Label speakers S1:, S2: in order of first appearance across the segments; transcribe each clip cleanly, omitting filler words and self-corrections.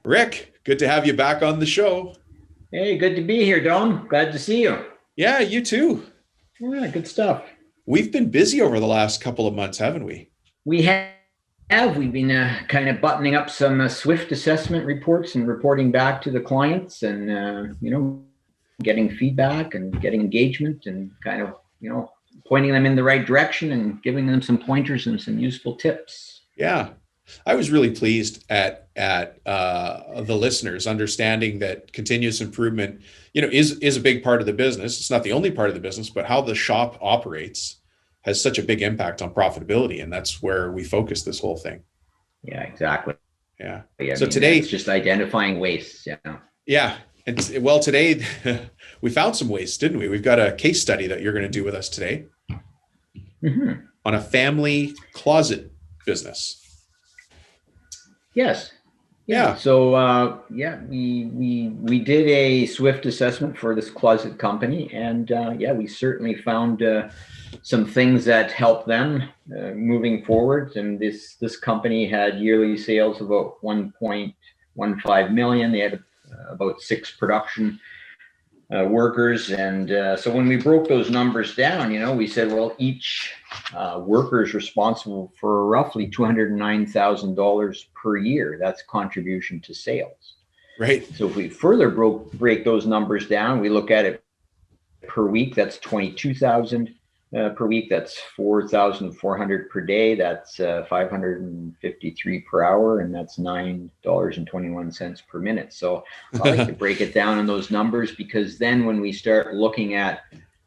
S1: Ric, good to have you back on the show.
S2: Hey, good to be here, Don. Glad to see you.
S1: Yeah, you too.
S2: Yeah, good stuff.
S1: We've been busy over the last couple of months, haven't we?
S2: We have we've been kind of buttoning up some Swift assessment reports and reporting back to the clients, and getting feedback and getting engagement, and kind of pointing them in the right direction and giving them some pointers and some useful tips.
S1: Yeah, I was really pleased at the listeners understanding that continuous improvement, is a big part of the business. It's not the only part of the business, but how the shop operates has such a big impact on profitability, and that's where we focus this whole thing.
S2: Yeah, exactly.
S1: Yeah.
S2: So today it's just identifying wastes.
S1: Yeah. And well, today we found some waste, didn't we? We've got a case study that you're going to do with us today on a family closet business.
S2: Yes.
S1: Yeah.
S2: So we did a Swift assessment for this closet company, and we certainly found some things that help them moving forward. And this company had yearly sales of about 1.15 million. They had about 6 production workers, and so when we broke those numbers down, we said, well, each worker is responsible for roughly $209,000 per year. That's contribution to sales.
S1: Right.
S2: So if we further break those numbers down, we look at it per week. That's 22,000 per week. That's 4,400 per day. That's 553 per hour, and that's $9.21 per minute. So I like to break it down in those numbers, because then when we start looking at,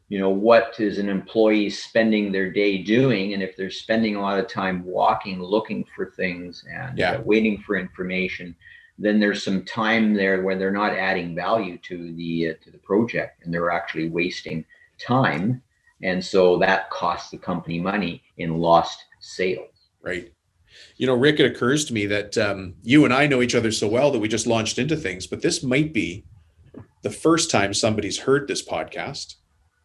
S2: what is an employee spending their day doing, and if they're spending a lot of time walking, looking for things, and waiting for information, then there's some time there where they're not adding value to the project, and they're actually wasting time. And so that costs the company money in lost sales.
S1: Right. Ric, it occurs to me that you and I know each other so well that we just launched into things, but this might be the first time somebody's heard this podcast.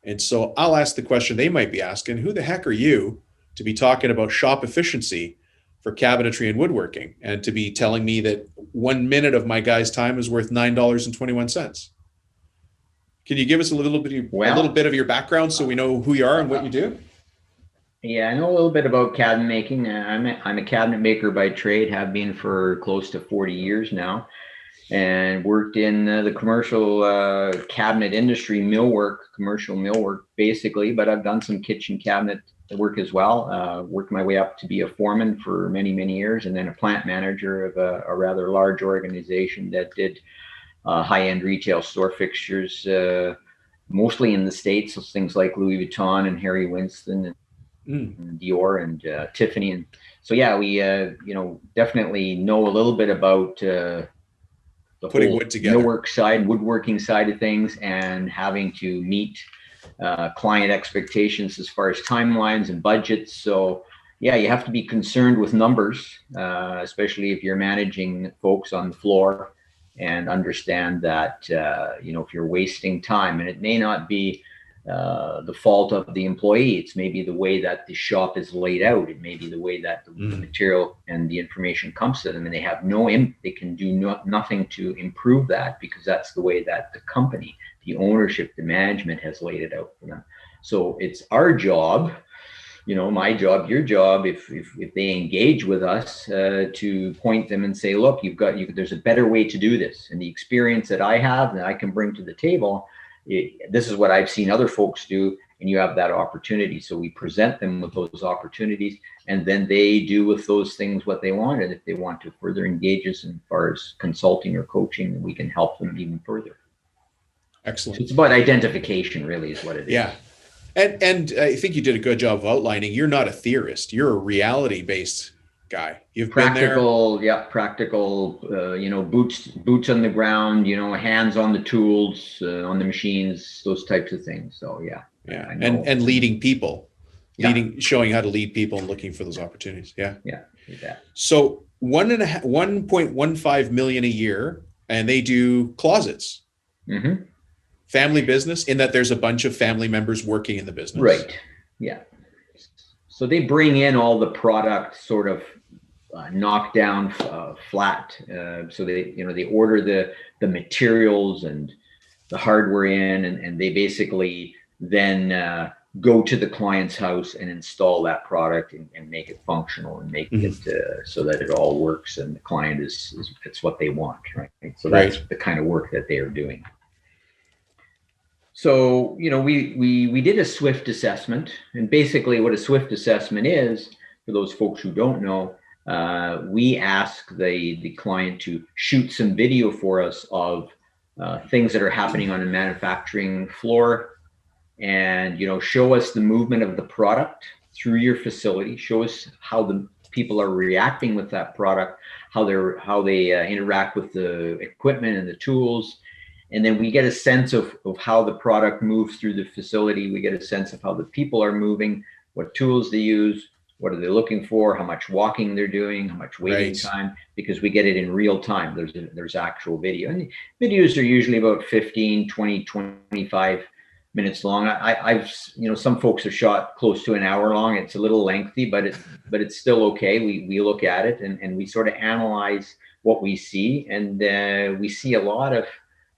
S1: And so I'll ask the question they might be asking: who the heck are you to be talking about shop efficiency for cabinetry and woodworking, and to be telling me that 1 minute of my guy's time is worth $9.21? Can you give us a little bit of your background so we know who you are and what you do?
S2: Yeah, I know a little bit about cabinet making. I'm a cabinet maker by trade, have been for close to 40 years now, and worked in the commercial cabinet industry, commercial millwork basically, but I've done some kitchen cabinet work as well. Worked my way up to be a foreman for many, many years, and then a plant manager of a rather large organization that did high-end retail store fixtures, mostly in the States. So things like Louis Vuitton and Harry Winston and Dior and Tiffany. And so, we, definitely know a little bit about the
S1: putting wood together,
S2: woodworking side of things, and having to meet client expectations as far as timelines and budgets. So, you have to be concerned with numbers, especially if you're managing folks on the floor, and understand that, if you're wasting time, and it may not be the fault of the employee, it's maybe the way that the shop is laid out. It may be the way that the material and the information comes to them, and they have they can do nothing to improve that, because that's the way that the company, the ownership, the management has laid it out for them. So it's our job, my job, your job, if they engage with us, to point them and say, look, there's a better way to do this. And the experience that I have that I can bring to the table, this is what I've seen other folks do, and you have that opportunity. So we present them with those opportunities, and then they do with those things what they want. And if they want to further engage us as far as consulting or coaching, we can help them even further.
S1: Excellent.
S2: So it's about identification, really, is what it is.
S1: Yeah. And I think you did a good job of outlining, you're not a theorist, you're a reality-based guy. You've
S2: practical,
S1: been there.
S2: Practical, boots on the ground, hands on the tools, on the machines, those types of things. So,
S1: and leading people, showing how to lead people and looking for those opportunities. Yeah. So 1.15 million a year, and they do closets.
S2: Mm-hmm.
S1: Family business, in that there's a bunch of family members working in the business.
S2: Right. Yeah. So they bring in all the product sort of knocked down flat. So they order the materials and the hardware in, and they basically then go to the client's house and install that product and make it functional and make it so that it all works and the client it's what they want, right? So that's the kind of work that they are doing. So, we did a SWIFT assessment, and basically what a SWIFT assessment is, for those folks who don't know, we ask the client to shoot some video for us of things that are happening on a manufacturing floor, and show us the movement of the product through your facility, show us how the people are reacting with that product, how they interact with the equipment and the tools. And then we get a sense of how the product moves through the facility. We get a sense of how the people are moving, what tools they use, what are they looking for, how much walking they're doing, how much waiting time, because we get it in real time. There's actual video. And videos are usually about 15, 20, 25 minutes long. I've some folks have shot close to an hour long. It's a little lengthy, but it's still okay. We look at it and we sort of analyze what we see. And we see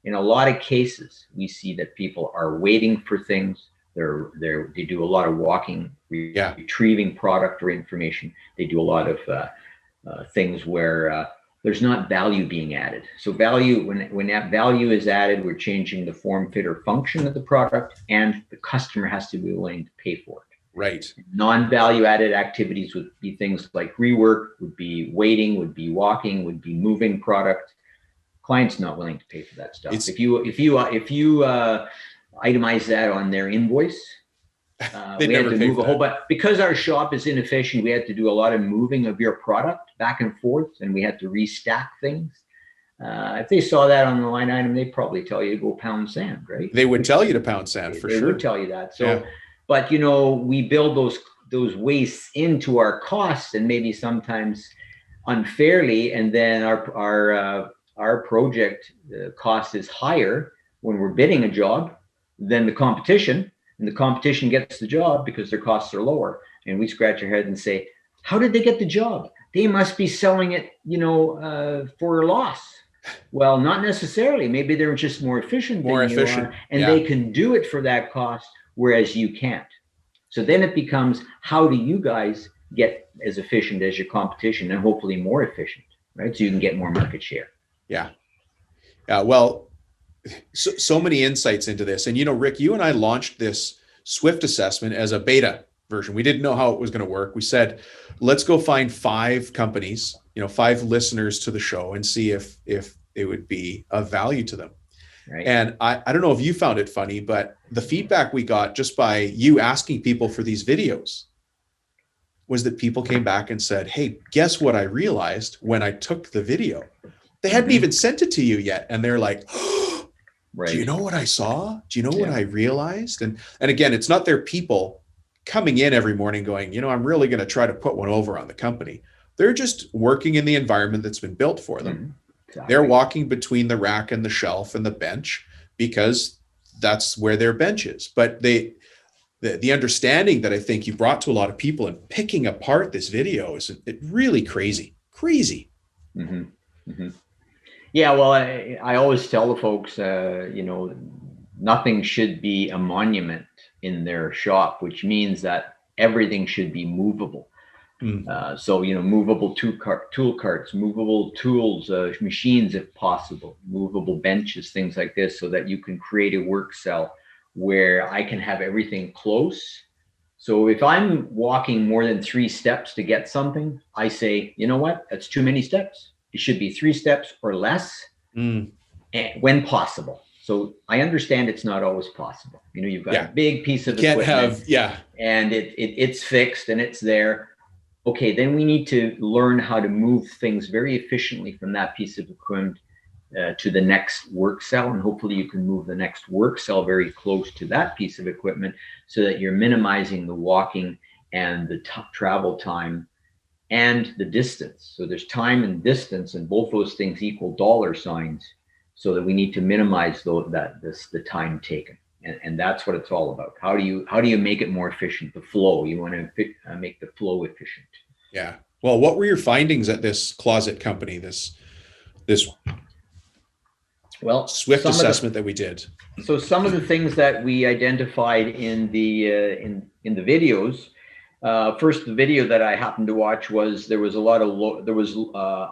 S2: in a lot of cases, we see that people are waiting for things. They do a lot of walking, retrieving product or information. They do a lot of things where there's not value being added. So value, when that value is added, we're changing the form, fit, or function of the product, and the customer has to be willing to pay for it.
S1: Right.
S2: Non-value added activities would be things like rework, would be waiting, would be walking, would be moving product. Client's not willing to pay for that stuff. If you itemize that on their invoice, we had to move a whole, but because our shop is inefficient, we had to do a lot of moving of your product back and forth, and we had to restack things. If they saw that on the line item, they'd probably tell you to go pound sand, right?
S1: They would tell you to pound sand for sure.
S2: They would tell you that. So, but we build those wastes into our costs, and maybe sometimes unfairly, and then our project cost is higher when we're bidding a job than the competition, and the competition gets the job because their costs are lower. And we scratch our head and say, how did they get the job? They must be selling it, for a loss. Well, not necessarily. Maybe they're just more efficient than you are, and they can do it for that cost, whereas you can't. So then it becomes, how do you guys get as efficient as your competition, and hopefully more efficient, right? So you can get more market share.
S1: Yeah. Well, so many insights into this. And, Ric, you and I launched this SWIFT assessment as a beta version. We didn't know how it was going to work. We said, let's go find 5 companies, 5 listeners to the show, and see if it would be of value to them. Right. And I don't know if you found it funny, but the feedback we got just by you asking people for these videos was that people came back and said, hey, guess what I realized when I took the video? They hadn't even sent it to you yet. And they're like, oh, do you know what I saw? Do you know what I realized? And again, it's not their people coming in every morning going, I'm really going to try to put one over on the company. They're just working in the environment that's been built for them. Exactly. They're walking between the rack and the shelf and the bench because that's where their bench is. But the understanding that I think you brought to a lot of people in picking apart this video is really crazy. Mm-hmm.
S2: Mm-hmm. Yeah, well, I always tell the folks, nothing should be a monument in their shop, which means that everything should be movable. So, movable tool carts, movable tools, machines, if possible, movable benches, things like this, so that you can create a work cell where I can have everything close. So if I'm walking more than 3 steps to get something, I say, you know what, that's too many steps. It should be 3 steps or less when possible. So I understand it's not always possible. You've got a big piece of equipment and it's fixed and it's there. Okay, then we need to learn how to move things very efficiently from that piece of equipment to the next work cell. And hopefully you can move the next work cell very close to that piece of equipment so that you're minimizing the walking and the travel time and the distance. So there's time and distance, and both those things equal dollar signs, so that we need to minimize the time taken. And that's what it's all about. How do you make it more efficient? The flow. You want to make the flow efficient.
S1: Yeah. Well, what were your findings at this closet company, this
S2: Well,
S1: swift assessment that we did?
S2: So some of the things that we identified in the in the videos. First, the video that I happened to watch was there was a lot of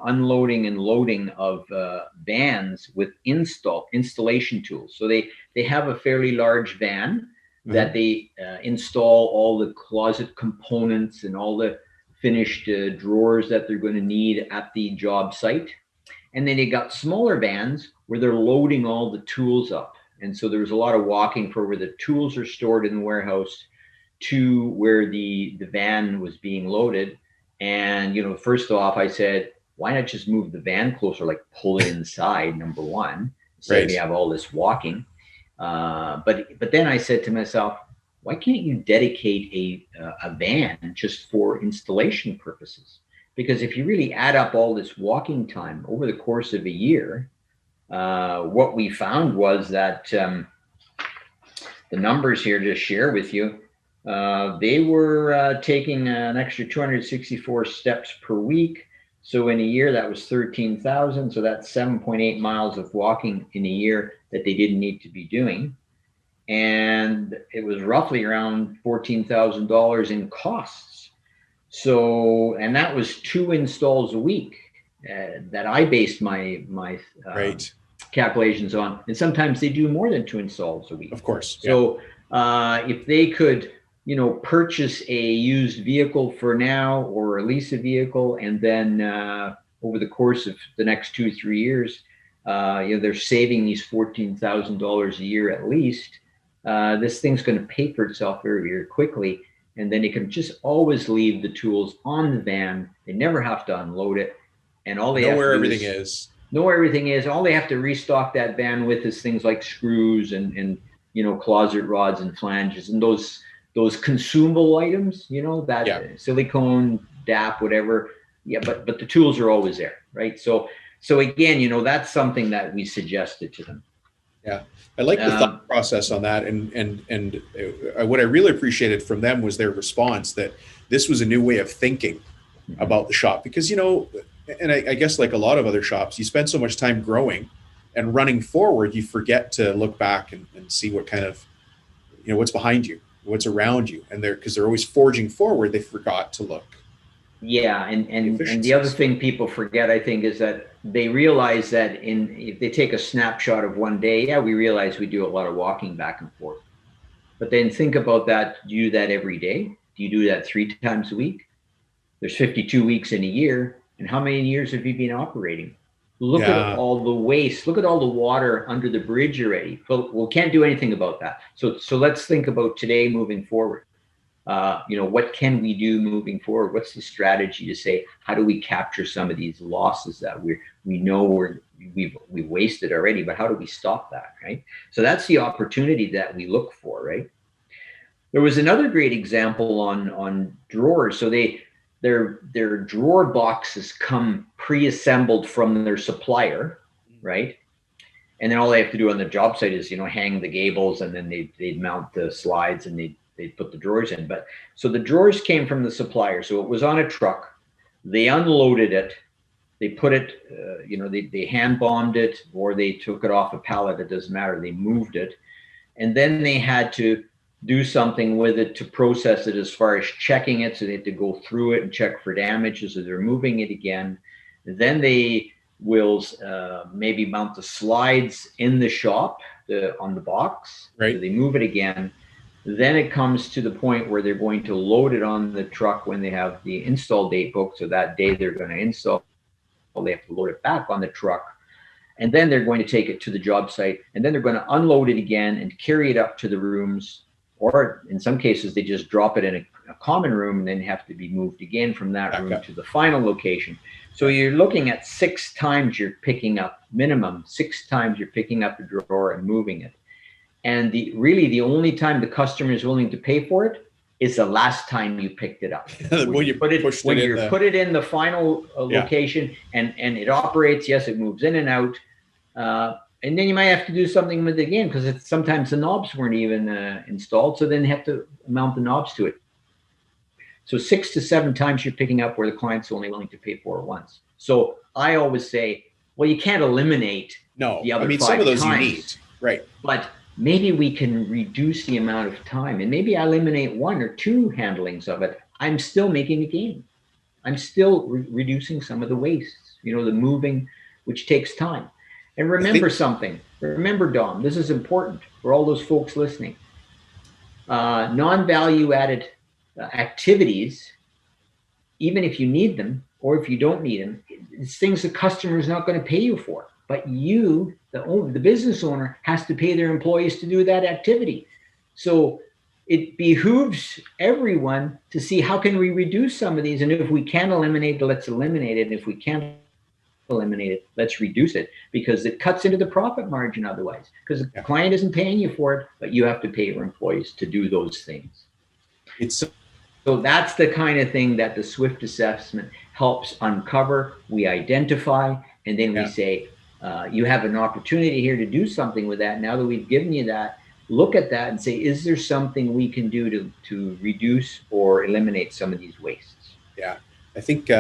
S2: unloading and loading of vans with installation tools. So they have a fairly large van that they install all the closet components and all the finished drawers that they're going to need at the job site. And then they got smaller vans where they're loading all the tools up. And so there was a lot of walking for where the tools are stored in the warehouse to where the van was being loaded. And, you know, first off, I said, why not just move the van closer, like pull it inside, number one, instead of you have all this walking. But then I said to myself, why can't you dedicate a van just for installation purposes? Because if you really add up all this walking time over the course of a year, what we found was that the numbers here to share with you, they were taking an extra 264 steps per week. So in a year, that was 13,000. So that's 7.8 miles of walking in a year that they didn't need to be doing. And it was roughly around $14,000 in costs. So, and that was 2 installs a week that I based my calculations on. And sometimes they do more than 2 installs a week.
S1: Of course.
S2: So if they could, you know, purchase a used vehicle for now or lease a vehicle, and then over the course of the next 2-3 years, you know, they're saving these $14,000 a year at least. This thing's going to pay for itself very, very quickly. And then they can just always leave the tools on the van. They never have to unload it. And all they have to do
S1: where everything is.
S2: Know where everything is. All they have to restock that van with is things like screws and you know, closet rods and flanges and those consumable items, you know, that silicone, DAP, whatever. Yeah, but the tools are always there, right? So again, you know, that's something that we suggested to them.
S1: Yeah, I like the thought process on that, and what I really appreciated from them was their response that this was a new way of thinking about the shop, because, you know, and I guess like a lot of other shops, you spend so much time growing and running forward, you forget to look back and see what kind of, you know, what's behind you, what's around you, and because they're always forging forward, they forgot to look.
S2: Yeah, and the other thing people forget, I think, is that they realize that if they take a snapshot of one day, yeah, we realize we do a lot of walking back and forth. But then think about that. Do you do that every day? Do you do that 3 times a week? There's 52 weeks in a year. And how many years have you been operating? Look at all the waste. Look at all the water under the bridge already. Well, we can't do anything about that. So let's think about today moving forward. You know, what can we do moving forward? What's the strategy to say, how do we capture some of these losses that we know we've wasted already, but how do we stop that, right? So that's the opportunity that we look for, right? There was another great example on drawers. So their drawer boxes come pre-assembled from their supplier, right? And then all they have to do on the job site is, you know, hang the gables, and then they'd mount the slides, and they'd put the drawers in. But so the drawers came from the supplier. So it was on a truck. They unloaded it. They put it, you know, they hand bombed it, or they took it off a pallet. It doesn't matter. They moved it. And then they had to do something with it to process it as far as checking it. So they had to go through it and check for damages as they're moving it again. Then they will maybe mount the slides in the shop on the box.
S1: Right.
S2: So they move it again. Then it comes to the point where they're going to load it on the truck when they have the install date booked. So that day they're going to install, they have to load it back on the truck. And then they're going to take it to the job site. And then they're going to unload it again and carry it up to the rooms. Or in some cases, they just drop it in a common room and then have to be moved again from that room to the final location. So you're looking at 6 times you're picking up, minimum 6 times you're picking up the drawer and moving it. And really the only time the customer is willing to pay for it is the last time you picked it up.
S1: When you put it
S2: in the final location and it operates, yes, it moves in and out. And then you might have to do something with it again, because sometimes the knobs weren't even installed. So then you have to mount the knobs to it. So 6 to 7 times you're picking up where the client's only willing to pay for it once. So I always say, well, you can't eliminate
S1: No,
S2: the
S1: I
S2: other
S1: mean,
S2: 5
S1: some of those you
S2: times,
S1: need, right?
S2: but maybe we can reduce the amount of time, and maybe I eliminate 1 or 2 handlings of it. I'm still making a gain. I'm still reducing some of the wastes, the moving, which takes time. And remember something. Remember, Dom, this is important for all those folks listening. Non-value added activities, even if you need them or if you don't need them, it's things the customer is not going to pay you for. But you, the business owner, has to pay their employees to do that activity. So it behooves everyone to see how can we reduce some of these. And if we can eliminate it, let's eliminate it. And if we can't eliminate it, let's reduce it, because it cuts into the profit margin otherwise. Because the client isn't paying you for it, but you have to pay your employees to do those things. So that's the kind of thing that the SWIFT assessment helps uncover. We identify, and then we say, you have an opportunity here to do something with that. Now that we've given you that, look at that and say, is there something we can do to reduce or eliminate some of these wastes?
S1: Yeah, I think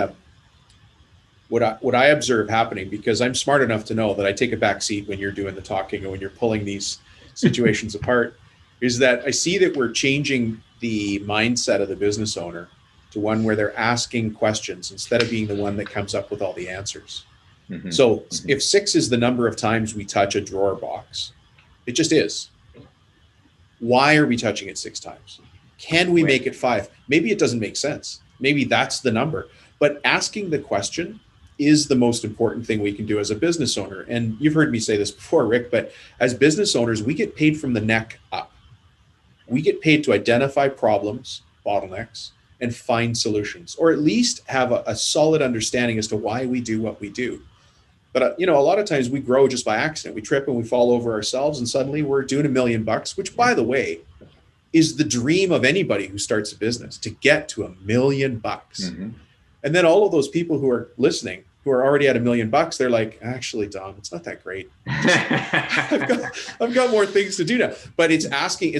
S1: what I observe happening, because I'm smart enough to know that I take a back seat when you're doing the talking and when you're pulling these situations apart, is that I see that we're changing the mindset of the business owner to one where they're asking questions instead of being the one that comes up with all the answers. Mm-hmm. So if 6 is the number of times we touch a drawer box, it just is. Why are we touching it 6 times? Can we make it 5? Maybe it doesn't make sense. Maybe that's the number. But asking the question is the most important thing we can do as a business owner. And you've heard me say this before, Rick, but as business owners, we get paid from the neck up. We get paid to identify problems, bottlenecks, and find solutions, or at least have a solid understanding as to why we do what we do. But, a lot of times we grow just by accident. We trip and we fall over ourselves, and suddenly we're doing $1 million, which, by the way, is the dream of anybody who starts a business, to get to $1 million. Mm-hmm. And then all of those people who are listening, who are already at $1 million, they're like, actually, Dom, it's not that great. I've got more things to do now. But it's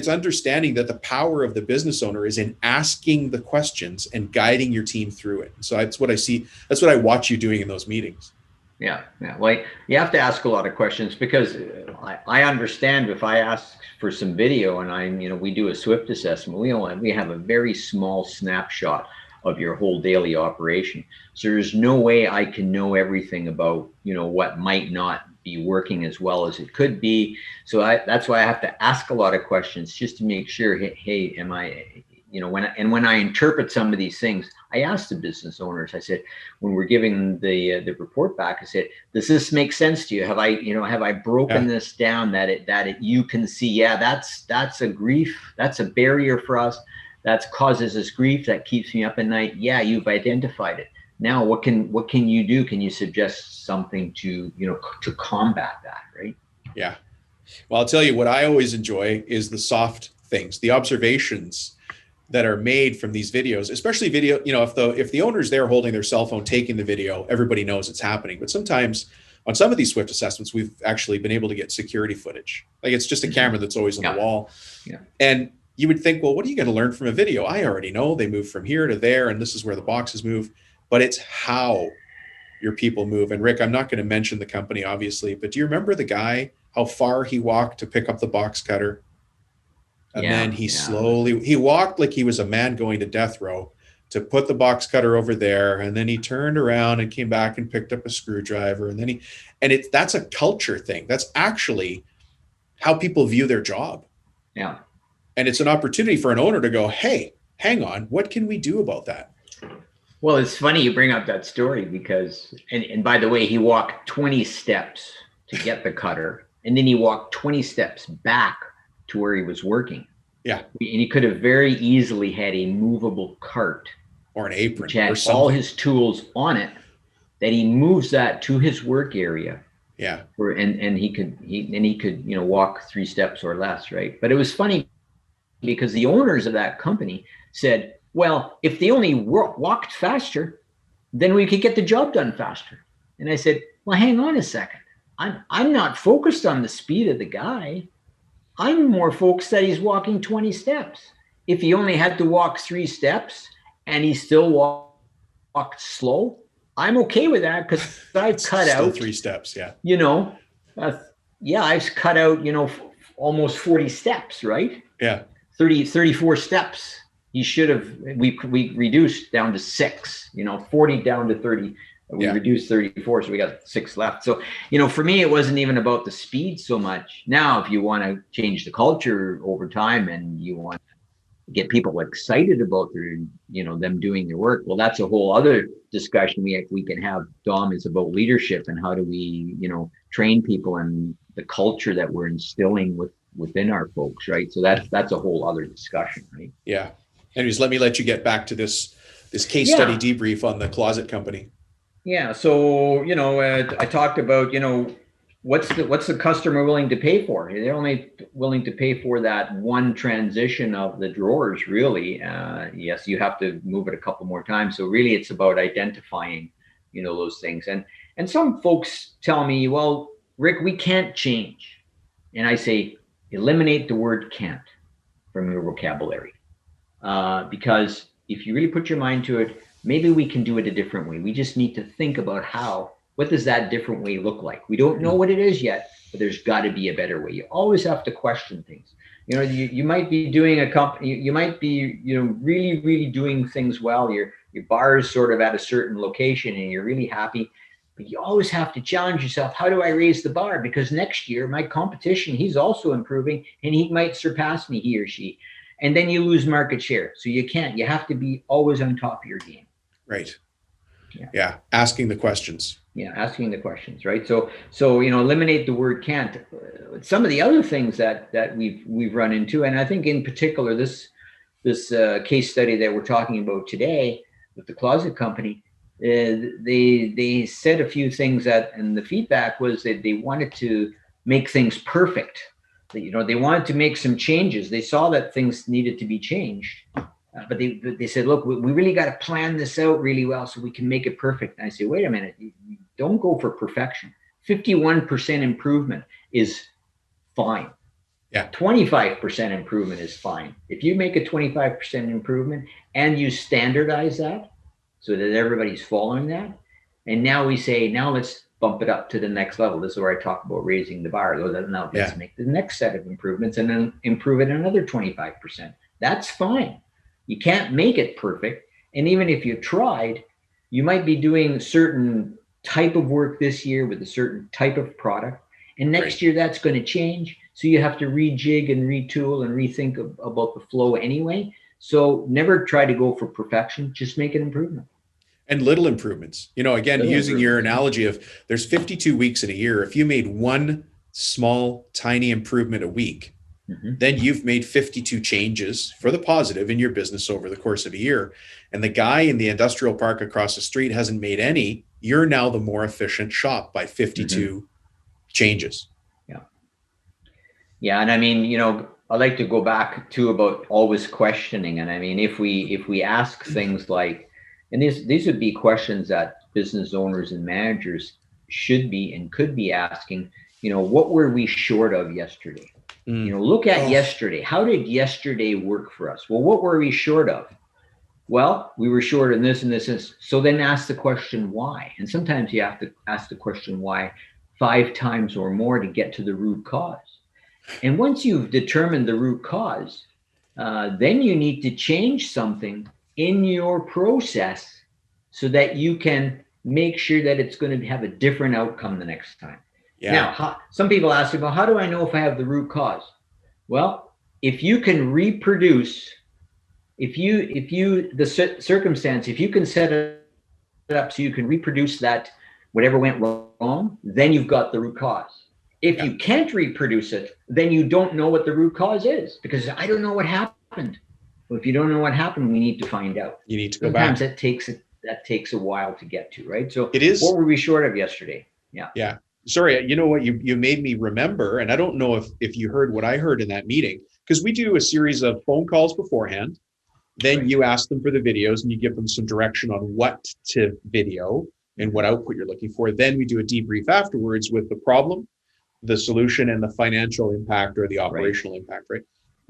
S1: understanding that the power of the business owner is in asking the questions and guiding your team through it. So that's what I see. That's what I watch you doing in those meetings.
S2: Yeah. Well, you have to ask a lot of questions, because I understand if I ask for some video and we do a SWIFT assessment, we have a very small snapshot of your whole daily operation. So there's no way I can know everything about, what might not be working as well as it could be. So that's why I have to ask a lot of questions just to make sure, hey, am I, when I interpret some of these things, I ask the business owners, I said, when we're giving the report back, I said, does this make sense to you? Have I broken this down that you can see, that's a grief, that's a barrier for us. That causes us grief, that keeps me up at night. Yeah, you've identified it. Now, what can you do? Can you suggest something to combat that, right?
S1: Yeah. Well, I'll tell you what I always enjoy is the soft things, the observations that are made from these videos, especially video. If the owner's there holding their cell phone, taking the video, everybody knows it's happening. But sometimes on some of these SWIFT assessments, we've actually been able to get security footage. Like, it's just a camera that's always on the wall. Yeah. And you would think, well, what are you going to learn from a video? I already know they move from here to there, and this is where the boxes move. But it's how your people move. And Rick, I'm not going to mention the company, obviously, but do you remember the guy, how far he walked to pick up the box cutter? And then he walked like he was a man going to death row to put the box cutter over there. And then he turned around and came back and picked up a screwdriver. And then that's a culture thing. That's actually how people view their job.
S2: Yeah.
S1: And it's an opportunity for an owner to go, hey, hang on, what can we do about that?
S2: Well, it's funny you bring up that story, because, and by the way, he walked 20 steps to get the cutter, and then he walked 20 steps back to where he was working.
S1: Yeah.
S2: And he could have very easily had a movable cart
S1: or an apron,
S2: which had
S1: or something,
S2: all his tools on it, that he moves that to his work area.
S1: Yeah.
S2: And he could walk 3 steps or less, right? But it was funny, because the owners of that company said, well, if they only walked faster, then we could get the job done faster. And I said, well, hang on a second. I'm not focused on the speed of the guy. I'm more focused that he's walking 20 steps. If he only had to walk 3 steps and he still walked slow, I'm okay with that because I've cut
S1: Still
S2: out
S1: 3 steps. Yeah.
S2: you know, I've cut out, almost 40 steps, right?
S1: Yeah.
S2: 34 steps. You should have, we reduced down to 6, 40 down to 30. We reduced 34, so we got 6 left. So, for me, it wasn't even about the speed so much. Now, if you want to change the culture over time and you want to get people excited about them doing their work, well, that's a whole other discussion we can have. Dom, is about leadership and how do we train people and the culture that we're instilling within our folks, right? So that's a whole other discussion, right?
S1: Yeah. Anyways, let you get back to this case study debrief on the closet company.
S2: Yeah. So I talked about what's the customer willing to pay for? They're only willing to pay for that one transition of the drawers, really. Yes, you have to move it a couple more times. So really, it's about identifying, those things. And some folks tell me, well, Ric, we can't change. And I say, eliminate the word can't from your vocabulary. Because if you really put your mind to it, maybe we can do it a different way. We just need to think about what does that different way look like? We don't know what it is yet, but there's got to be a better way. You always have to question things. You might be doing a company, you might be, really, really doing things well. Your bar is sort of at a certain location and you're really happy, but you always have to challenge yourself. How do I raise the bar? Because next year, my competition, he's also improving and he might surpass me, he or she. And then you lose market share. So you have to be always on top of your game.
S1: Right. Yeah. Asking the questions.
S2: Yeah. Asking the questions. Right. So, eliminate the word can't. Some of the other things that we've run into, and I think in particular, this case study that we're talking about today with the closet company, they said a few things and the feedback was that they wanted to make things perfect. They wanted to make some changes. They saw that things needed to be changed, but they said, look, we really got to plan this out really well so we can make it perfect. And I say, wait a minute, you don't go for perfection. 51% improvement is fine.
S1: Yeah.
S2: 25% improvement is fine. If you make a 25% improvement and you standardize that so that everybody's following that, and now we say, now let's bump it up to the next level. This is where I talk about raising the bar. Now let's make the next set of improvements and then improve it another 25%. That's fine. You can't make it perfect. And even if you tried, you might be doing a certain type of work this year with a certain type of product. And next year that's going to change. So you have to rejig and retool and rethink about the flow anyway. So never try to go for perfection. Just make an improvement.
S1: And little improvements, again, using your analogy of there's 52 weeks in a year. If you made one small, tiny improvement a week, then you've made 52 changes for the positive in your business over the course of a year. And the guy in the industrial park across the street hasn't made any. You're now the more efficient shop by 52 changes. Yeah.
S2: Yeah. And I mean, I like to go back to about always questioning. And I mean, if we ask things like, and these would be questions that business owners and managers should be and could be asking, what were we short of yesterday? Look at yesterday. How did yesterday work for us? Well, what were we short of? Well, we were short in this and this. And so then ask the question why. And sometimes you have to ask the question why 5 times or more to get to the root cause. And once you've determined the root cause, then you need to change something in your process so that you can make sure that it's going to have a different outcome the next time. Yeah. Now, some people ask me, well, how do I know if I have the root cause? Well, if you can reproduce, if the circumstance, if you can set it up so you can reproduce that, whatever went wrong, then you've got the root cause. If you can't reproduce it, then you don't know what the root cause is because I don't know what happened. Well, if you don't know what happened, we need to find out.
S1: You need to go back.
S2: Sometimes that takes a while to get to, right? So
S1: it is.
S2: What were we short of yesterday? Yeah.
S1: Yeah. Sorry, you know what? You made me remember, and I don't know if you heard what I heard in that meeting, because we do a series of phone calls beforehand. Then you ask them for the videos and you give them some direction on what to video and what output you're looking for. Then we do a debrief afterwards with the problem, the solution, and the financial impact or the operational impact, right?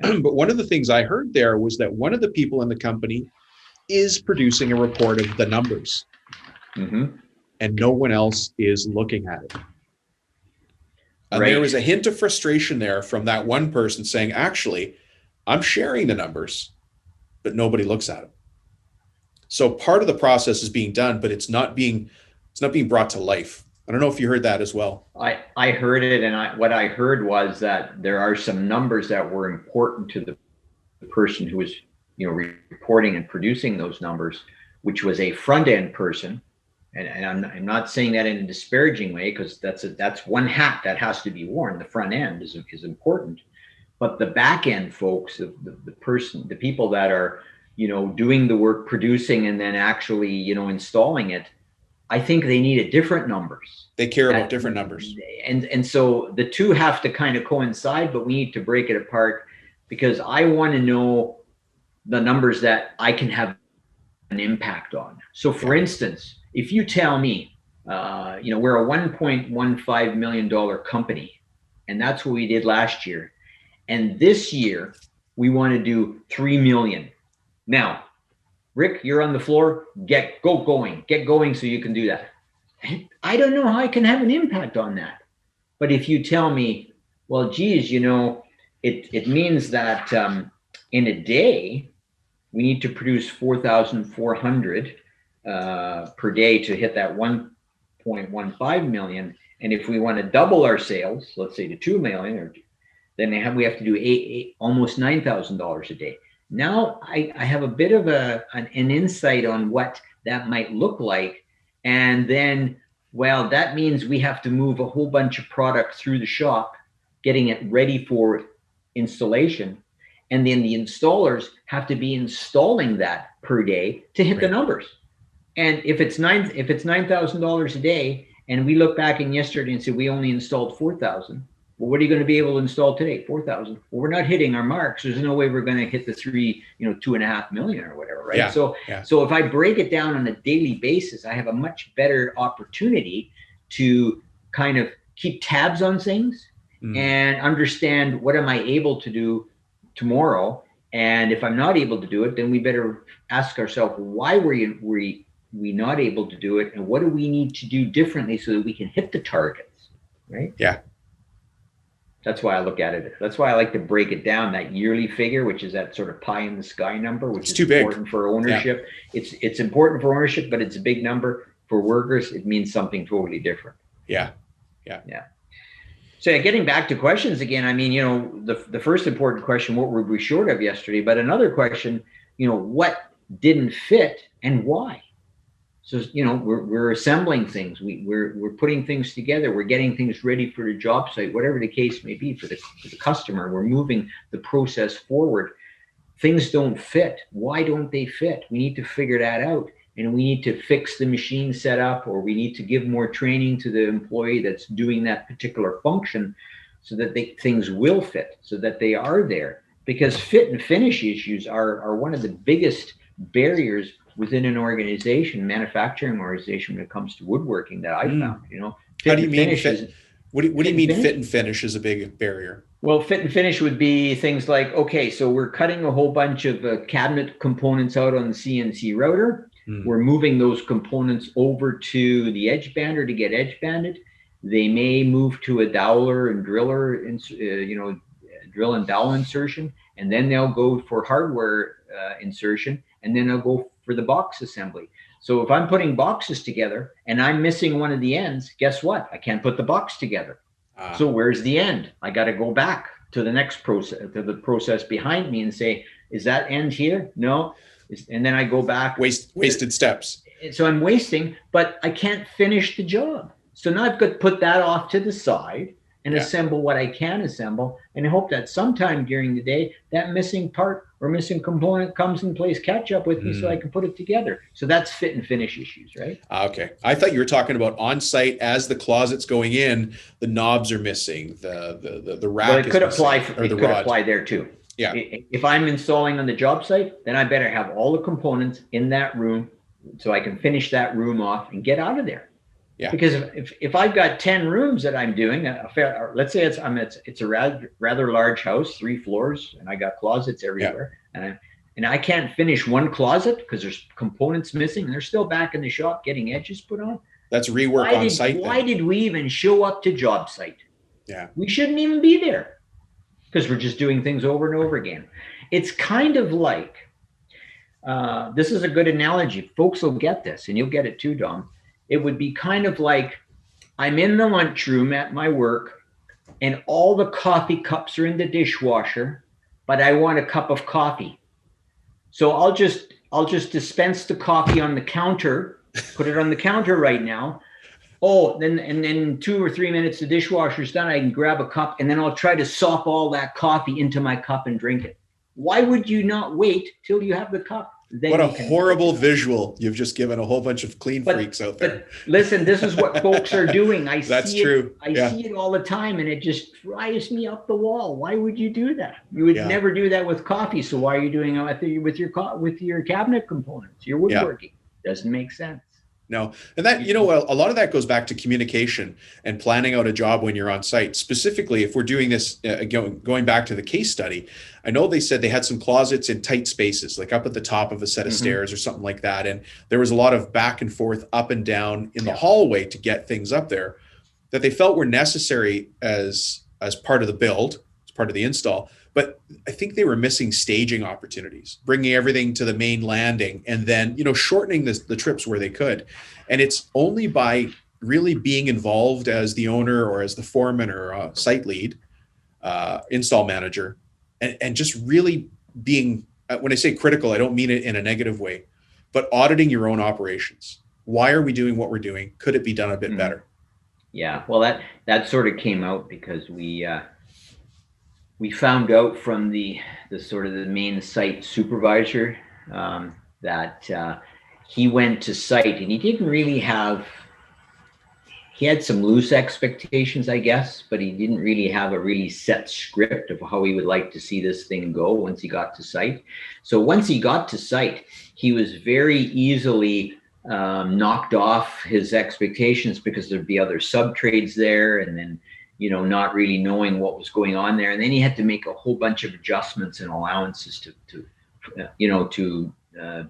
S1: But one of the things I heard there was that one of the people in the company is producing a report of the numbers, and no one else is looking at it. And there was a hint of frustration there from that one person saying, actually, I'm sharing the numbers, but nobody looks at them. So part of the process is being done, but it's not being brought to life. I don't know if you heard that as well.
S2: I heard it, and what I heard was that there are some numbers that were important to the person who was, reporting and producing those numbers, which was a front end person. And I'm not saying that in a disparaging way, because that's one hat that has to be worn. The front end is important, but the back end folks, the people that are, doing the work, producing, and then actually, installing it, I think they needed different numbers.
S1: They care about different numbers.
S2: And so the two have to kind of coincide, but we need to break it apart, because I want to know the numbers that I can have an impact on. So for instance, if you tell me, we're a $1.15 million company, and that's what we did last year. And this year we want to do 3 million. Now, Rick, you're on the floor. Get going so you can do that. I don't know how I can have an impact on that. But if you tell me, well, geez, it means that in a day, we need to produce 4,400 per day to hit that 1.15 million. And if we want to double our sales, let's say to 2 million, then we have to do almost $9,000 a day. Now I have a bit of an insight on what that might look like. And then, well, that means we have to move a whole bunch of product through the shop, getting it ready for installation. And then the installers have to be installing that per day to hit the numbers. And if it's $9,000 a day, and we look back in yesterday and say we only installed 4,000, well, what are you going to be able to install today? 4,000. Well, we're not hitting our marks. There's no way we're going to hit the 2.5 million or whatever, right?
S1: Yeah.
S2: So if I break it down on a daily basis, I have a much better opportunity to kind of keep tabs on things and understand what am I able to do tomorrow. And if I'm not able to do it, then we better ask ourselves, why were we not able to do it? And what do we need to do differently so that we can hit the targets, right?
S1: Yeah.
S2: That's why I look at it. That's why I like to break it down, that yearly figure, which is that sort of pie in the sky number, which is important for ownership. Yeah. It's important for ownership, but it's a big number. For workers, it means something totally different.
S1: Yeah.
S2: So getting back to questions again, I mean, the first important question, what were we short of yesterday? But another question, what didn't fit and why? So, we're assembling things. We're putting things together. We're getting things ready for the job site, whatever the case may be for the customer. We're moving the process forward. Things don't fit. Why don't they fit? We need to figure that out. And we need to fix the machine setup, or we need to give more training to the employee that's doing that particular function so that things will fit, so that they are there. Because fit and finish issues are one of the biggest barriers within an organization, manufacturing organization, when it comes to woodworking that I found.
S1: How do you mean fit? What do you mean fit and finish is a big barrier?
S2: Well, fit and finish would be things like, okay, so we're cutting a whole bunch of cabinet components out on the CNC router. We're moving those components over to the edge bander to get edge banded. They may move to a dowler and driller, drill and dowel insertion, and then they'll go for hardware insertion, and then they'll go for the box assembly. So if I'm putting boxes together and I'm missing one of the ends, guess what? I can't put the box together. So where's the end? I got to go back to the next process, to the process behind me, and say, is that end here? No. And then I go back.
S1: Wasted steps.
S2: So I'm wasting, but I can't finish the job. So now I've got to put that off to the side and assemble what I can assemble, and hope that sometime during the day that missing part or missing component comes and plays catch up with me so I can put it together. So that's fit and finish issues, right?
S1: Okay. I thought you were talking about on site as the closet's going in, the knobs are missing, the rack.
S2: Well, it could apply there too.
S1: Yeah.
S2: If I'm installing on the job site, then I better have all the components in that room so I can finish that room off and get out of there. Yeah. Because if I've got 10 rooms that I'm doing, let's say it's a rather large house, 3 floors, and I got closets everywhere, and and I can't finish one closet because there's components missing and they're still back in the shop getting edges put on.
S1: That's rework on site.
S2: Why did we even show up to job site?
S1: Yeah.
S2: We shouldn't even be there because we're just doing things over and over again. It's kind of like, this is a good analogy. Folks will get this, and you'll get it too, Dom. It would be kind of like I'm in the lunchroom at my work and all the coffee cups are in the dishwasher, but I want a cup of coffee. So I'll just dispense the coffee on the counter, put it on the counter right now. Oh, then 2 or 3 minutes the dishwasher's done, I can grab a cup and then I'll try to sop all that coffee into my cup and drink it. Why would you not wait till you have the cup? Then
S1: what a horrible visual you've just given a whole bunch of clean freaks out there.
S2: But listen, this is what folks are doing.
S1: That's true.
S2: I see it all the time, and it just drives me up the wall. Why would you do that? You would never do that with coffee. So why are you doing it with your cabinet components, your woodworking? Doesn't make sense.
S1: No. And that, a lot of that goes back to communication and planning out a job when you're on site. Specifically, if we're doing this, going back to the case study, I know they said they had some closets in tight spaces, like up at the top of a set of stairs or something like that. And there was a lot of back and forth, up and down in the hallway to get things up there that they felt were necessary as part of the build, as part of the install. But I think they were missing staging opportunities, bringing everything to the main landing and then, shortening the trips where they could. And it's only by really being involved as the owner or as the foreman or site lead, install manager, and just really being, when I say critical, I don't mean it in a negative way, but auditing your own operations. Why are we doing what we're doing? Could it be done a bit better?
S2: Yeah, well, that sort of came out because we found out from the sort of the main site supervisor that he went to site and he didn't really he had some loose expectations, I guess, but he didn't really have a really set script of how he would like to see this thing go once he got to site. So once he got to site, he was very easily knocked off his expectations because there'd be other sub trades there, and then not really knowing what was going on there. And then he had to make a whole bunch of adjustments and allowances to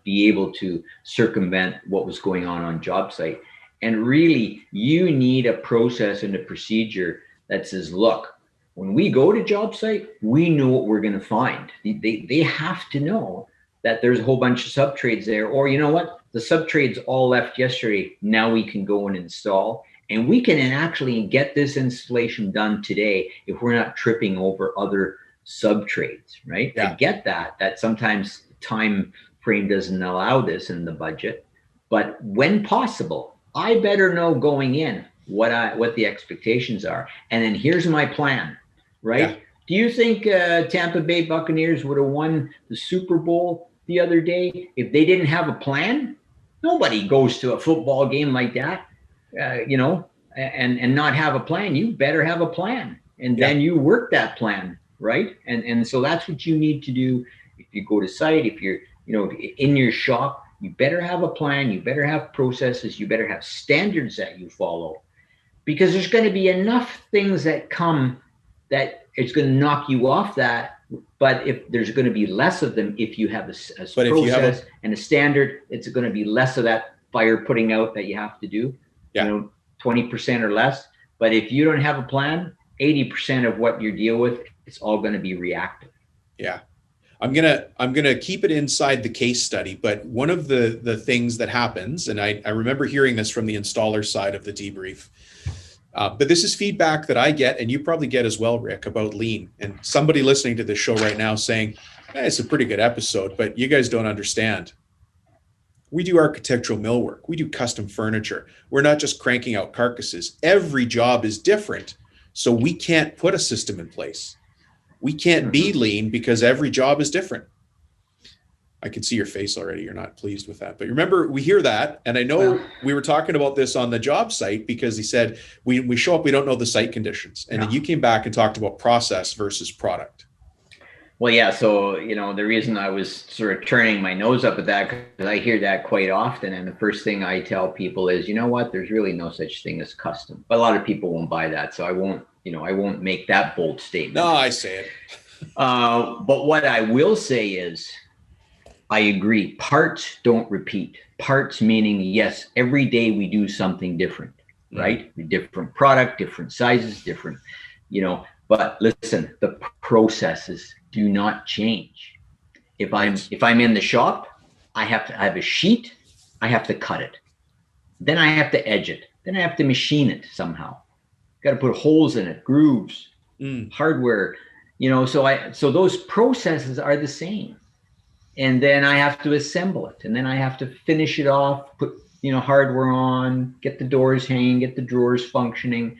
S2: be able to circumvent what was going on job site. And really, you need a process and a procedure that says, look, when we go to job site, we know what we're going to find. They have to know that there's a whole bunch of sub trades there, or the sub trades all left yesterday. Now we can go and install. And we can actually get this installation done today if we're not tripping over other sub trades, right? Yeah. I get that sometimes time frame doesn't allow this in the budget, but when possible, I better know going in what the expectations are. And then here's my plan, right? Yeah. Do you think Tampa Bay Buccaneers would have won the Super Bowl the other day if they didn't have a plan? Nobody goes to a football game like that. And not have a plan. You better have a plan, and then you work that plan, right? And so that's what you need to do. If you go to site, if you're in your shop, you better have a plan. You better have processes. You better have standards that you follow, because there's going to be enough things that come that it's going to knock you off that. But if there's going to be less of them, if you have a process and a standard, it's going to be less of that fire putting out that you have to do. 20% or less. But if you don't have a plan, 80% of what you deal with, it's all going to be reactive.
S1: Yeah. I'm gonna keep it inside the case study, but one of the things that happens, and I remember hearing this from the installer side of the debrief, but this is feedback that I get, and you probably get as well, Rick, about lean. And somebody listening to this show right now saying, it's a pretty good episode, but you guys don't understand. We do architectural millwork. We do custom furniture. We're not just cranking out carcasses. Every job is different, so we can't put a system in place. We can't be lean because every job is different. I can see your face already. You're not pleased with that. But remember, we hear that. And I know we were talking about this on the job site because he said, we show up, we don't know the site conditions. And then you came back and talked about process versus product.
S2: Well, yeah. So, the reason I was sort of turning my nose up at that, because I hear that quite often. And the first thing I tell people is, there's really no such thing as custom. But a lot of people won't buy that. So I won't make that bold statement.
S1: No, I say it.
S2: But what I will say is I agree. Parts don't repeat. Parts meaning, yes, every day we do something different, right? Different product, different sizes, different, but listen, the processes do not change. If I'm in the shop, I have a sheet, I have to cut it. Then I have to edge it. Then I have to machine it somehow. Got to put holes in it, grooves, hardware, so those processes are the same. And then I have to assemble it, and then I have to finish it off, put hardware on, get the doors hanging, get the drawers functioning.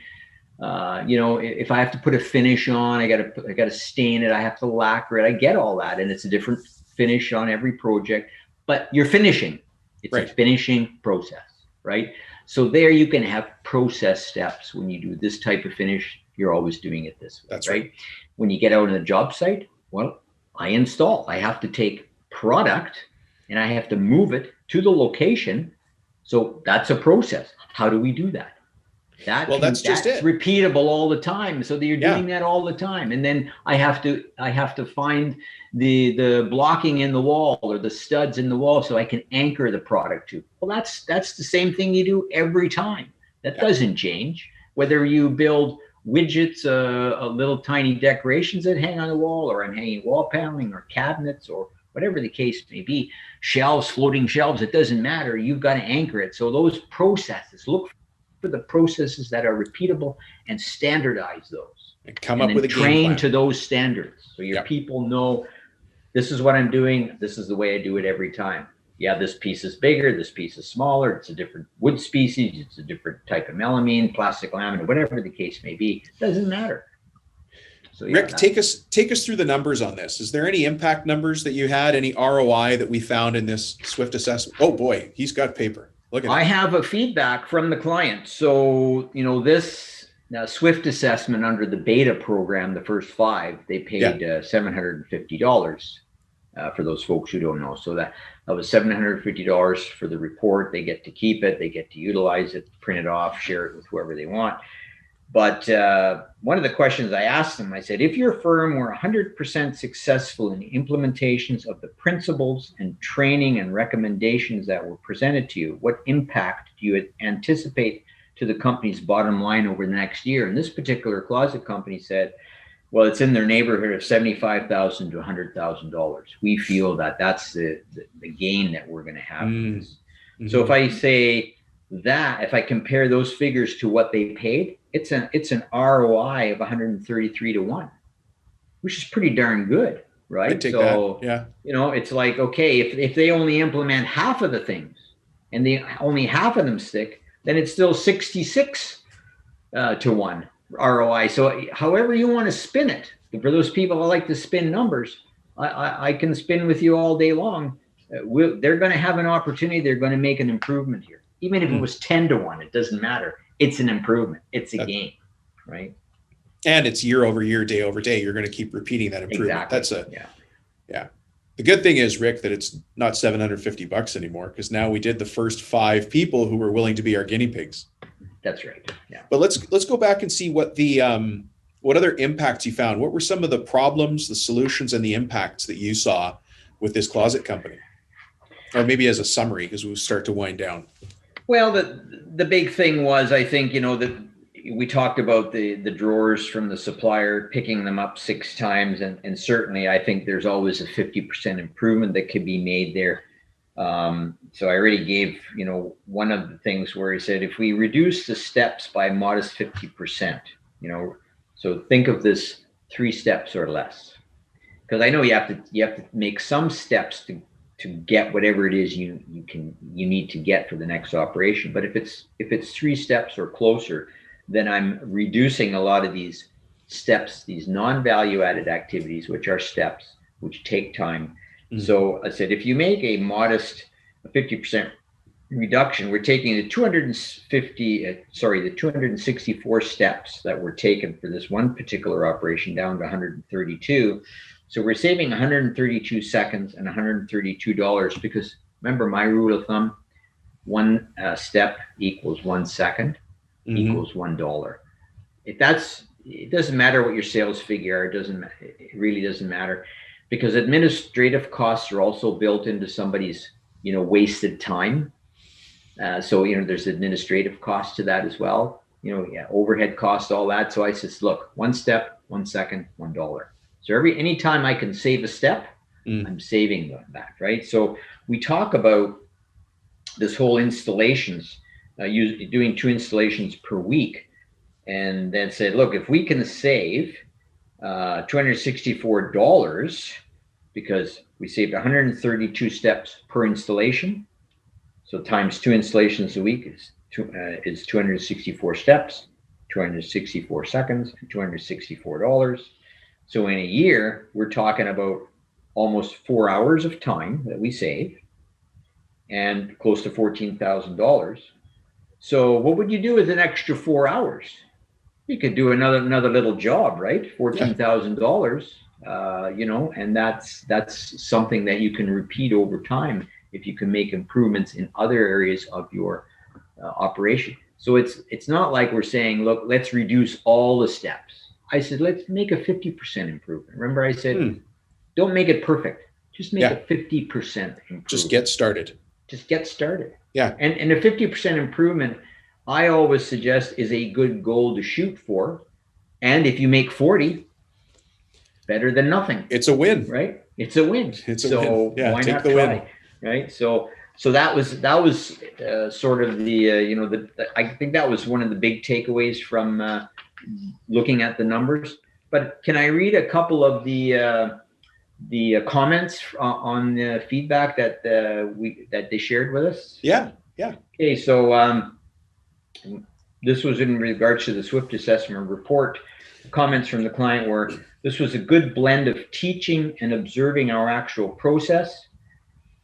S2: If I have to put a finish on, I gotta stain it, I have to lacquer it. I get all that, and it's a different finish on every project. But you're finishing. It's right. A finishing process, right? So there you can have process steps. When you do this type of finish, you're always doing it this way.
S1: That's right.
S2: When you get out on the job site, well, I install. I have to take product and I have to move it to the location. So that's a process. How do we do that? That's just it. Repeatable all the time. So that you're doing that all the time. And then I have to find the blocking in the wall or the studs in the wall so I can anchor the product to. Well, that's the same thing you do every time. That doesn't change. Whether you build widgets, little tiny decorations that hang on the wall, or I'm hanging wall paneling or cabinets or whatever the case may be, shelves, floating shelves, it doesn't matter. You've got to anchor it. So those processes, look for the processes that are repeatable and standardize those.
S1: And come up with a game
S2: train
S1: plan
S2: to those standards. So your people know, this is what I'm doing. This is the way I do it every time. Yeah, this piece is bigger, this piece is smaller. It's a different wood species. It's a different type of melamine, plastic laminate, whatever the case may be. Doesn't matter. So,
S1: Ric, take us through the numbers on this. Is there any impact numbers that you had, any ROI that we found in this Swift assessment? Oh boy, he's got paper. Look at
S2: I have a feedback from the client. So, this Swift assessment under the beta program, the first 5, they paid $750 for those folks who don't know. So that was $750 for the report. They get to keep it. They get to utilize it, print it off, share it with whoever they want. But one of the questions I asked them, I said, if your firm were 100% successful in the implementations of the principles and training and recommendations that were presented to you, what impact do you anticipate to the company's bottom line over the next year? And this particular closet company said, well, it's in their neighborhood of $75,000 to $100,000. We feel that that's the gain that we're going to have. So if I say that, if I compare those figures to what they paid, it's an ROI of 133 to 1, which is pretty darn good, right?
S1: I'd take that.
S2: It's like, okay, if they only implement half of the things and only half of them stick, then it's still 66 to 1 ROI. So however you want to spin it, for those people that like to spin numbers, I can spin with you all day long. They're going to have an opportunity. They're going to make an improvement here. Even if it was 10 to 1, it doesn't matter. It's an improvement. It's a gain, right?
S1: And it's year over year, day over day. You're going to keep repeating that improvement.
S2: Exactly.
S1: That's The good thing is, Ric, that it's not $750 anymore, because now we did the first 5 people who were willing to be our guinea pigs.
S2: That's right. Yeah.
S1: But let's go back and see what the what other impacts you found. What were some of the problems, the solutions, and the impacts that you saw with this closet company? Or maybe as a summary, because we'll start to wind down.
S2: Well, the big thing was, I think, that we talked about the drawers from the supplier, picking them up 6 times. And certainly, I think there's always a 50% improvement that could be made there. So I already gave, one of the things where he said, if we reduce the steps by a modest 50%, so think of this 3 steps or less, because I know you have to make some steps to get whatever it is you need to get for the next operation. But if it's 3 steps or closer, then I'm reducing a lot of these steps, these non-value added activities, which are steps, which take time. So I said, if you make a modest 50% reduction, we're taking the 264 steps that were taken for this one particular operation down to 132. So we're saving 132 seconds and $132, because remember my rule of thumb, 1 step equals 1 second equals $1. It doesn't matter what your sales figure are. It really doesn't matter. because administrative costs are also built into somebody's, wasted time. So, there's administrative cost to that as well, overhead costs, all that. So I says, look, 1 step, 1 second, $1. So anytime I can save a step, I'm saving that, right? So we talk about this whole installations, doing 2 installations per week, and then said, look, if we can save $264 because we saved 132 steps per installation. So times 2 installations a week is 264 steps, 264 seconds, and $264. So in a year, we're talking about almost 4 hours of time that we save and close to $14,000. So what would you do with an extra 4 hours? You could do another little job, right? $14,000, and that's something that you can repeat over time if you can make improvements in other areas of your operation. So it's not like we're saying, look, let's reduce all the steps. I said, let's make a 50% improvement. Remember I said, don't make it perfect. Just make a 50% improvement.
S1: Just get started.
S2: Yeah. And a 50% improvement, I always suggest, is a good goal to shoot for. And if you make 40, better than nothing.
S1: It's a win,
S2: right? It's a win.
S1: Win. Yeah,
S2: why
S1: take
S2: not
S1: the
S2: try,
S1: win.
S2: right? So that was sort of the I think that was one of the big takeaways from looking at the numbers. But can I read a couple of the comments on the feedback that they shared with us?
S1: Yeah.
S2: Okay, so this was in regards to the SWIFT assessment report. Comments from the client were, this was a good blend of teaching and observing our actual process.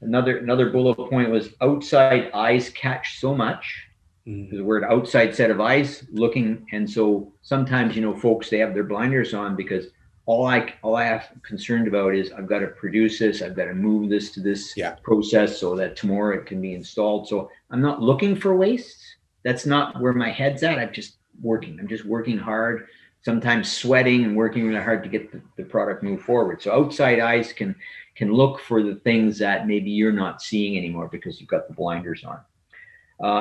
S2: Another bullet point was, outside eyes catch so much. The word outside set of eyes looking. And so sometimes, folks, they have their blinders on because all I have concerned about is I've got to produce this, I've got to move this to this process so that tomorrow it can be installed. So I'm not looking for wastes. That's not where my head's at. I'm just working hard, sometimes sweating and working really hard to get the product move forward. So outside eyes can look for the things that maybe you're not seeing anymore because you've got the blinders on.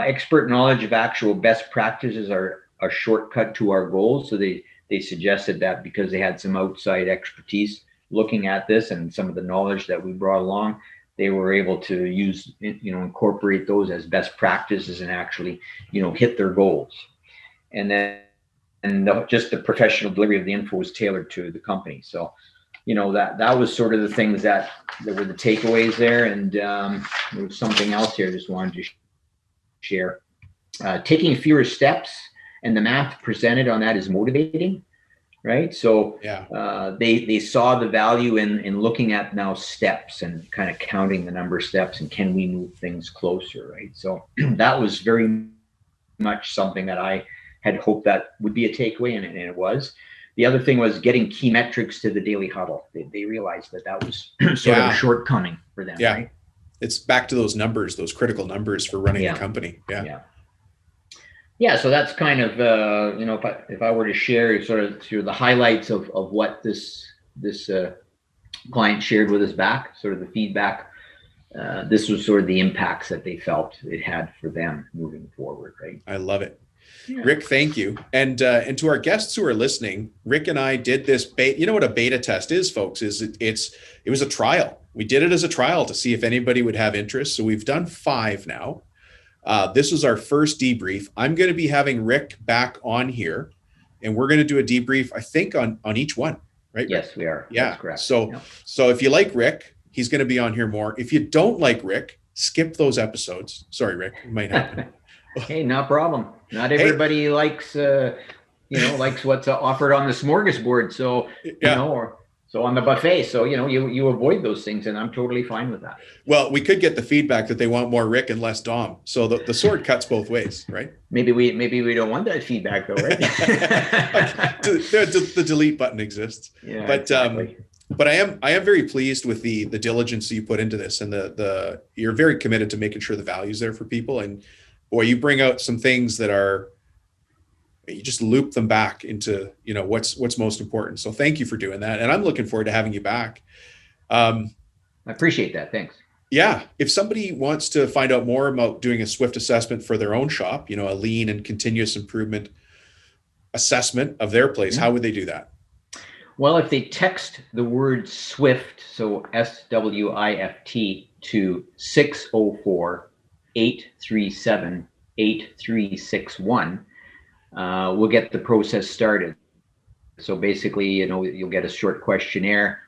S2: Expert knowledge of actual best practices are a shortcut to our goals. So they suggested that because they had some outside expertise looking at this and some of the knowledge that we brought along, they were able to use, incorporate those as best practices and actually, hit their goals. And then just the professional delivery of the info was tailored to the company. So, that was sort of the things that were the takeaways there. And there was something else here I just wanted to share. Taking fewer steps and the math presented on that is motivating, right? So they saw the value in looking at now steps and kind of counting the number of steps and can we move things closer, right? So that was very much something that I had hoped that would be a takeaway, and it was. The other thing was getting key metrics to the daily huddle. They realized that was sort of a shortcoming for them, right?
S1: It's back to those numbers, those critical numbers for running the company.
S2: Yeah, so that's kind of, if I were to share sort of through the highlights of what this client shared with us back, sort of the feedback, this was sort of the impacts that they felt it had for them moving forward, right?
S1: I love it. Yeah. Ric, thank you. And to our guests who are listening, Ric and I did this you know what a beta test is, folks, it was a trial. We did it as a trial to see if anybody would have interest. So we've done 5 now. This was our first debrief. I'm going to be having Ric back on here, and we're going to do a debrief, I think, on each one, right?
S2: Yes, we are.
S1: Yeah.
S2: That's correct.
S1: So if you like Ric, he's going to be on here more. If you don't like Ric, skip those episodes. Sorry, Ric, it might happen.
S2: Hey, no problem. Not everybody likes what's offered on the smorgasbord. So, so on the buffet. So, you avoid those things, and I'm totally fine with that.
S1: Well, we could get the feedback that they want more Ric and less Dom. So the sword cuts both ways, right?
S2: Maybe we don't want that feedback though, right?
S1: The delete button exists.
S2: Yeah,
S1: but
S2: exactly.
S1: But I am very pleased with the diligence that you put into this, and you're very committed to making sure the value's there for people. And boy, you bring out some things that you just loop them back into, what's most important. So thank you for doing that. And I'm looking forward to having you back. Um,
S2: I appreciate that. Thanks.
S1: yeah, if somebody wants to find out more about doing a Swift assessment for their own shop, you know, a lean and continuous improvement assessment of their place,
S2: Mhm.
S1: how would they do that?
S2: Well, if they text the word SWIFT, so SWIFT, to 604 837 8361, we'll get the process started. So basically, you'll get a short questionnaire.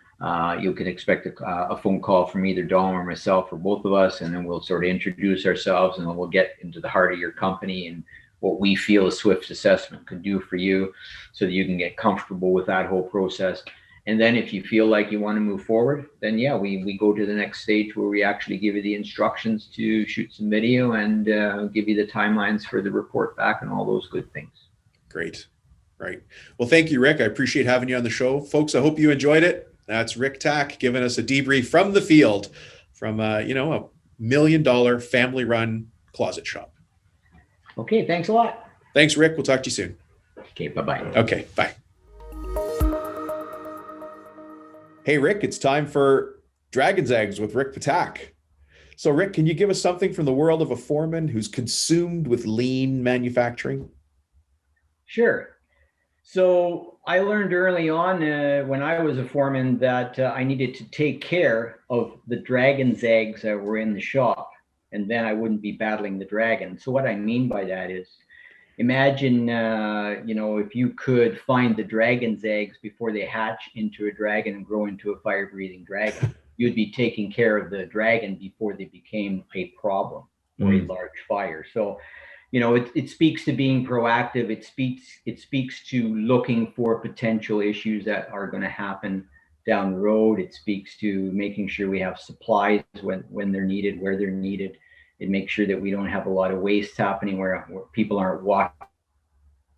S2: You can expect a phone call from either Dom or myself or both of us, and then we'll sort of introduce ourselves, and then we'll get into the heart of your company and what we feel a Swift assessment could do for you, so that you can get comfortable with that whole process. And then if you feel like you want to move forward, then yeah, we go to the next stage where we actually give you the instructions to shoot some video and give you the timelines for the report back and all those good things.
S1: Great. Right. Well, thank you, Ric. I appreciate having you on the show. Folks, I hope you enjoyed it. That's Ric Ptak giving us a debrief from the field from, a $1 million family run closet shop.
S2: Okay, thanks a lot.
S1: Thanks, Ric. We'll talk to you soon.
S2: Okay, bye-bye.
S1: Okay, bye. Hey, Ric, it's time for Dragon's Eggs with Ric Ptak. So, Ric, can you give us something from the world of a foreman who's consumed with lean manufacturing?
S2: Sure. So I learned early on when I was a foreman that I needed to take care of the dragon's eggs that were in the shop, and then I wouldn't be battling the dragon. So what I mean by that is, imagine, if you could find the dragon's eggs before they hatch into a dragon and grow into a fire-breathing dragon, you'd be taking care of the dragon before they became a problem or a large fire. So it speaks to being proactive. It speaks to looking for potential issues that are going to happen down the road. It speaks to making sure we have supplies when they're needed, where they're needed. It makes sure that we don't have a lot of waste happening where people aren't walking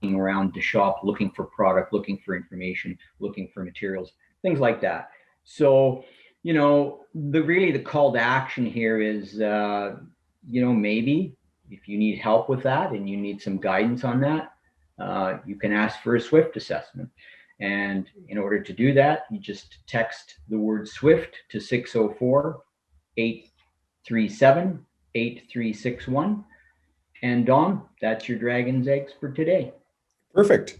S2: around the shop looking for product, looking for information, looking for materials, things like that. So the call to action here is maybe if you need help with that and you need some guidance on that, you can ask for a Swift assessment. And in order to do that, you just text the word Swift to 604 837 8361. And Dom, that's your Dragon's Eggs for today.
S1: Perfect.